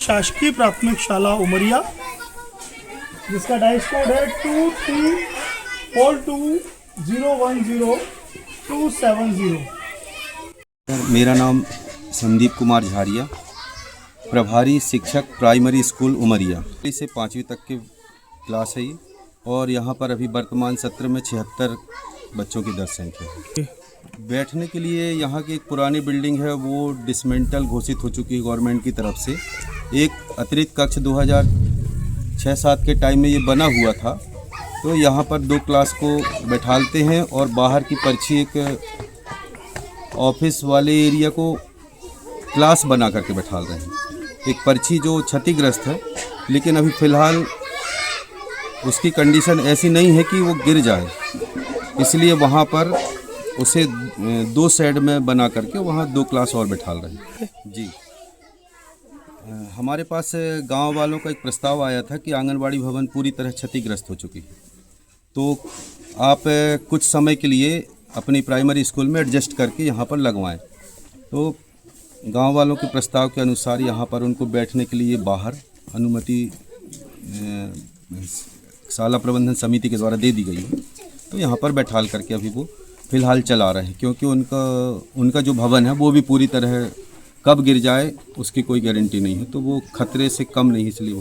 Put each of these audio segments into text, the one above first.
शासकीय प्राथमिक शाला उमरिया, जिसका डाइस कोड है 2T42010270। मेरा नाम संदीप कुमार झारिया, प्रभारी शिक्षक प्राइमरी स्कूल उमरिया से 5वीं तक की क्लास है ये। और यहाँ पर अभी वर्तमान सत्र में 76 बच्चों की दर संख्या है। बैठने के लिए यहाँ की एक पुरानी बिल्डिंग है, वो डिसमेंटल घोषित हो चुकी है गवर्नमेंट की तरफ से। एक अतिरिक्त कक्ष 2006-07 के टाइम में ये बना हुआ था, तो यहाँ पर 2 क्लास को बैठालते हैं और बाहर की पर्ची एक ऑफिस वाले एरिया को क्लास बना करके बैठाल रहे हैं। एक पर्ची जो क्षतिग्रस्त है, लेकिन अभी फ़िलहाल उसकी कंडीशन ऐसी नहीं है कि वो गिर जाए, इसलिए वहाँ पर उसे 2 शेड में बना करके वहाँ 2 क्लास और बैठाल रहे हैं। जी, हमारे पास गांव वालों का एक प्रस्ताव आया था कि आंगनवाड़ी भवन पूरी तरह क्षतिग्रस्त हो चुकी है, तो आप कुछ समय के लिए अपनी प्राइमरी स्कूल में एडजस्ट करके यहाँ पर लगवाएं। तो गांव वालों के प्रस्ताव के अनुसार यहाँ पर उनको बैठने के लिए बाहर अनुमति शाला प्रबंधन समिति के द्वारा दे दी गई है, तो यहाँ पर बैठाल करके अभी वो फ़िलहाल चला रहे हैं, क्योंकि उनका जो भवन है वो भी पूरी तरह कब गिर जाए उसकी कोई गारंटी नहीं है, तो वो खतरे से कम नहीं, इसलिए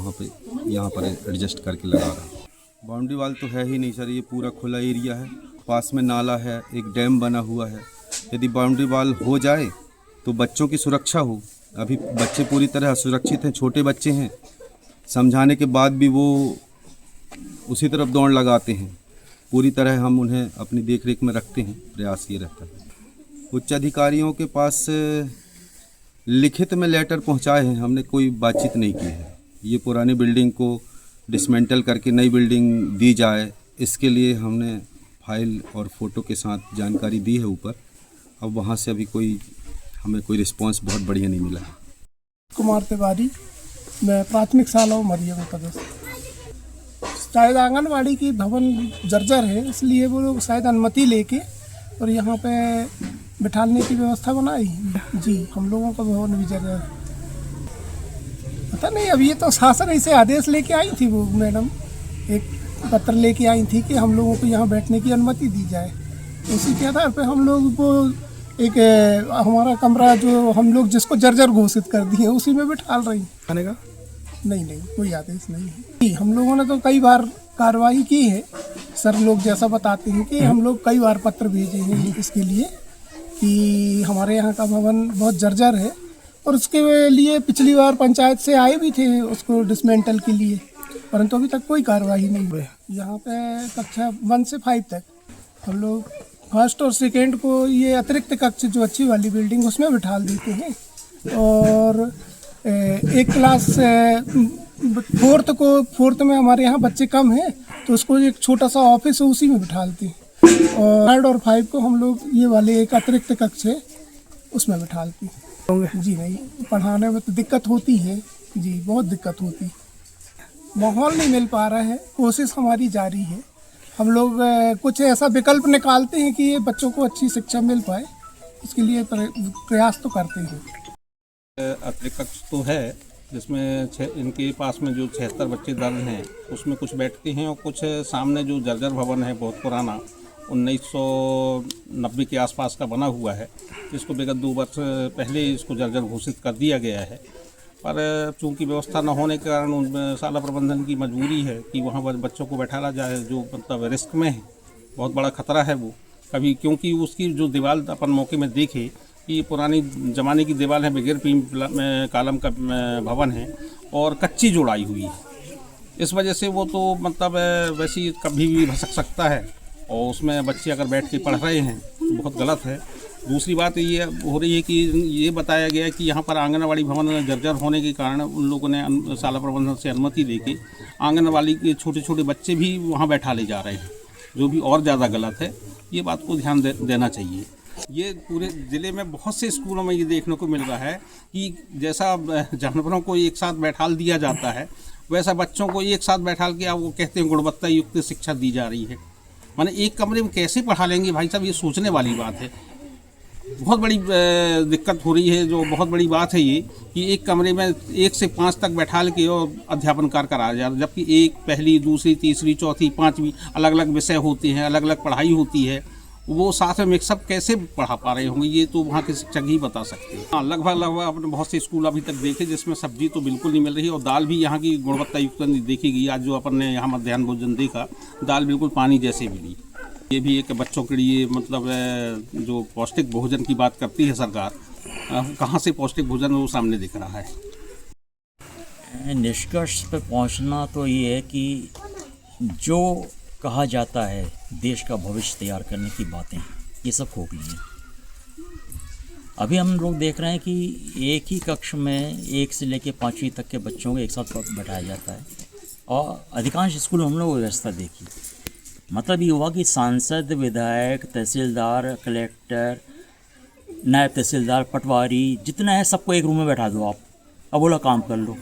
यहाँ पर एडजस्ट करके लगा रहा है। बाउंड्री वाल तो है ही नहीं सर, ये पूरा खुला एरिया है, पास में नाला है, एक डैम बना हुआ है। यदि बाउंड्री वाल हो जाए तो बच्चों की सुरक्षा हो। अभी बच्चे पूरी तरह असुरक्षित हैं, छोटे बच्चे हैं, समझाने के बाद भी वो उसी तरफ दौड़ लगाते हैं। पूरी तरह हम उन्हें अपनी देखरेख में रखते हैं, प्रयास ये रहता है। उच्च अधिकारियों के पास लिखित में लेटर पहुंचाए हैं, हमने कोई बातचीत नहीं की है। ये पुरानी बिल्डिंग को डिसमेंटल करके नई बिल्डिंग दी जाए, इसके लिए हमने फाइल और फ़ोटो के साथ जानकारी दी है ऊपर। अब वहाँ से अभी हमें कोई रिस्पांस बहुत बढ़िया नहीं मिला है। कुमार तिवारी, मैं प्राथमिक शाला उमरिया में सदस्य। शायद आंगनवाड़ी की भवन जर्जर है, इसलिए वो लोग शायद अनुमति लेके और यहाँ पे बिठाने की व्यवस्था बनाई। जी, हम लोगों का भवन भी जर्जर है। पता नहीं, अब ये तो शासन ऐसे आदेश लेके आई थी, वो मैडम एक पत्र लेके आई थी कि हम लोगों को यहाँ बैठने की अनुमति दी जाए। उसी के आधार पर हम लोग को एक हमारा कमरा जो हम लोग जिसको जर्जर घोषित कर दिए उसी में बिठाल रही आने का। नहीं, कोई आदेश नहीं है। हम लोगों ने तो कई बार कार्रवाई की है, सर लोग जैसा बताते हैं कि हम लोग कई बार पत्र भेजे हैं इसके लिए कि हमारे यहाँ का भवन बहुत जर्जर है, और उसके लिए पिछली बार पंचायत से आए भी थे उसको डिसमेंटल के लिए, परंतु अभी तक कोई कार्रवाई नहीं हुई। यहाँ पे कक्षा 1 से 5 तक हम लोग फर्स्ट और सेकेंड को ये अतिरिक्त कक्ष जो अच्छी वाली बिल्डिंग उसमें बिठाल देते हैं, और एक क्लास 4th में हमारे यहाँ बच्चे कम हैं, तो उसको एक छोटा सा ऑफिस है उसी में बिठालते हैं, और 3rd और 5 को हम लोग ये वाले एक अतिरिक्त कक्ष है उसमें बिठालते हैं। जी नहीं, पढ़ाने में तो दिक्कत होती है जी, बहुत दिक्कत होती है। माहौल नहीं मिल पा रहा है, कोशिश हमारी जारी है। हम लोग कुछ ऐसा विकल्प निकालते हैं कि ये बच्चों को अच्छी शिक्षा मिल पाए, इसके लिए प्रयास तो करते हैं। अतिरिक्त कक्ष तो है, जिसमें इनके पास में जो 76 बच्चे दर्ज हैं उसमें कुछ बैठते हैं, और कुछ सामने जो जर्जर भवन है बहुत पुराना 1990 के आसपास का बना हुआ है, जिसको विगत 2 वर्ष पहले इसको जर्जर घोषित कर दिया गया है। पर चूंकि व्यवस्था न होने के कारण उनमें शाला प्रबंधन की मजबूरी है कि वहाँ बच्चों को बैठाला जाए, जो मतलब रिस्क में है, बहुत बड़ा खतरा है वो कभी, क्योंकि उसकी जो दीवार अपन मौके में देखे कि पुरानी ज़माने की दीवार है, बगैर पीम कालम का भवन है और कच्ची जोड़ाई हुई है। इस वजह से वो तो मतलब वैसे कभी भी भसक सकता है, और उसमें बच्चे अगर बैठ के पढ़ रहे हैं तो बहुत गलत है। दूसरी बात ये हो रही है कि ये बताया गया कि यहाँ पर आंगनवाड़ी भवन जर्जर होने के कारण उन लोगों ने शाला प्रबंधन से अनुमति लेके आंगनवाड़ी के छोटे छोटे बच्चे भी वहाँ बैठा ले जा रहे हैं, जो भी और ज़्यादा गलत है। ये बात को ध्यान देना चाहिए। ये पूरे ज़िले में बहुत से स्कूलों में ये देखने को मिल रहा है कि जैसा जानवरों को एक साथ बैठाल दिया जाता है, वैसा बच्चों को एक साथ बैठाल के वो कहते हैं गुणवत्ता युक्त शिक्षा दी जा रही है। माने एक कमरे में कैसे पढ़ा लेंगे भाई साहब, ये सोचने वाली बात है। बहुत बड़ी दिक्कत हो रही है। जो बहुत बड़ी बात है ये कि एक कमरे में 1 से 5 तक बैठा के और अध्यापन कार्य कराया जा रहा है, जबकि एक पहली, दूसरी, तीसरी, चौथी, पाँचवीं अलग अलग विषय होते हैं, अलग अलग पढ़ाई होती है। वो साथ में मिक्सअप कैसे पढ़ा पा रहे होंगे, ये तो वहाँ के शिक्षक ही बता सकते हैं। हाँ, लगभग अपने बहुत से स्कूल अभी तक देखे जिसमें सब्जी तो बिल्कुल नहीं मिल रही और दाल भी यहाँ की गुणवत्ता युक्त नहीं देखी गई। आज जो अपन ने यहाँ मध्याह्न भोजन देखा, दाल बिल्कुल पानी जैसे मिली। ये भी एक बच्चों के लिए मतलब जो पौष्टिक भोजन की बात करती है सरकार, कहाँ से पौष्टिक भोजन वो सामने दिख रहा है। निष्कर्ष पर पहुंचना तो ये है कि जो कहा जाता है देश का भविष्य तैयार करने की बातें, ये सब खोखली हैं। अभी हम लोग देख रहे हैं कि एक ही कक्ष में 1 से लेकर 5वीं तक के बच्चों को एक साथ बैठाया जाता है और अधिकांश स्कूल हम लोग व्यवस्था देखी। मतलब ये हुआ कि सांसद, विधायक, तहसीलदार, कलेक्टर, नायब तहसीलदार, पटवारी जितना है सबको एक रूम में बैठा दो आप, अब बोला काम कर लो।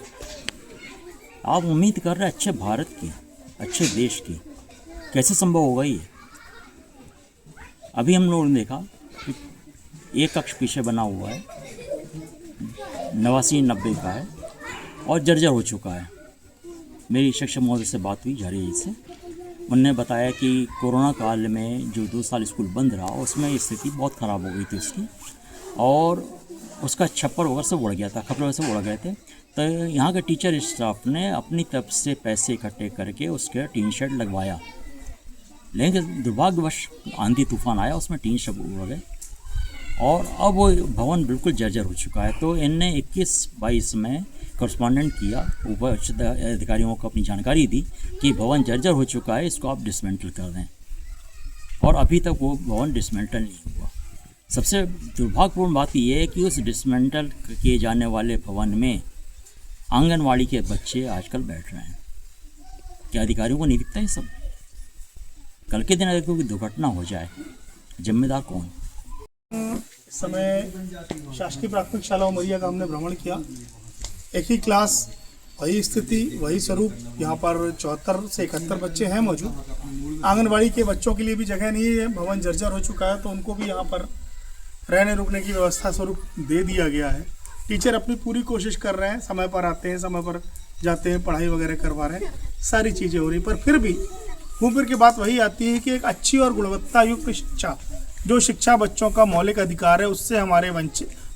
आप उम्मीद कर रहे हैं अच्छे भारत की, अच्छे देश की, कैसे संभव होगा ये? अभी हम लोगों ने देखा कि एक कक्ष पीछे बना हुआ है, 89-90 का है और जर्जर हो चुका है। मेरी शिक्षक महोदय से बात हुई झारी से, उनने बताया कि कोरोना काल में जो 2 साल स्कूल बंद रहा उसमें स्थिति बहुत ख़राब हो गई थी उसकी, और उसका छप्पर वगैरह से उड़ गया था, खपड़े वगैरह से उड़ गए थे। तो यहाँ के टीचर स्टाफ ने अपनी तरफ से पैसे इकट्ठे करके उसके टीन शेड लगवाया, लेकिन दुर्भाग्यवश आंधी तूफान आया, उसमें टीन शेड उड़ गए और अब वो भवन बिल्कुल जर्जर हो चुका है। तो इनने 21-22 में करस्पॉन्डेंट किया, ऊपर उच्च अधिकारियों को अपनी जानकारी दी कि भवन जर्जर हो चुका है, इसको आप डिसमेंटल कर दें, और अभी तक वो भवन डिसमेंटल नहीं हुआ। सबसे दुर्भाग्यपूर्ण बात यह है कि उस डिसमेंटल किए जाने वाले भवन में आंगनवाड़ी के बच्चे आजकल बैठ रहे हैं। क्या अधिकारियों को नहीं दिखता ये सब? कल के दिन अगर कोई दुर्घटना हो जाए, जिम्मेदार कौन? इस समय शासकीय प्राथमिक शाला उमरिया का हमने भ्रमण किया। एक ही क्लास, वही स्थिति, वही स्वरूप। यहाँ पर 74 से 71 बच्चे हैं मौजूद। आंगनबाड़ी के बच्चों के लिए भी जगह नहीं है, भवन जर्जर हो चुका है, तो उनको भी यहाँ पर रहने रुकने की व्यवस्था स्वरूप दे दिया गया है। टीचर अपनी पूरी कोशिश कर रहे हैं, समय पर आते हैं, समय पर जाते हैं, पढ़ाई वगैरह करवा रहे हैं, सारी चीज़ें हो रही, पर फिर भी घूम फिर के बात वही आती है कि एक अच्छी और गुणवत्ता युक्त शिक्षा, जो शिक्षा बच्चों का मौलिक अधिकार है, उससे हमारे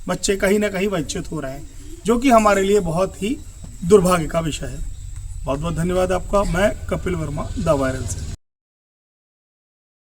बच्चे कहीं ना कहीं वंचित हो रहे हैं, जो कि हमारे लिए बहुत ही दुर्भाग्य का विषय है। बहुत बहुत धन्यवाद आपका। मैं कपिल वर्मा, द वायरल से।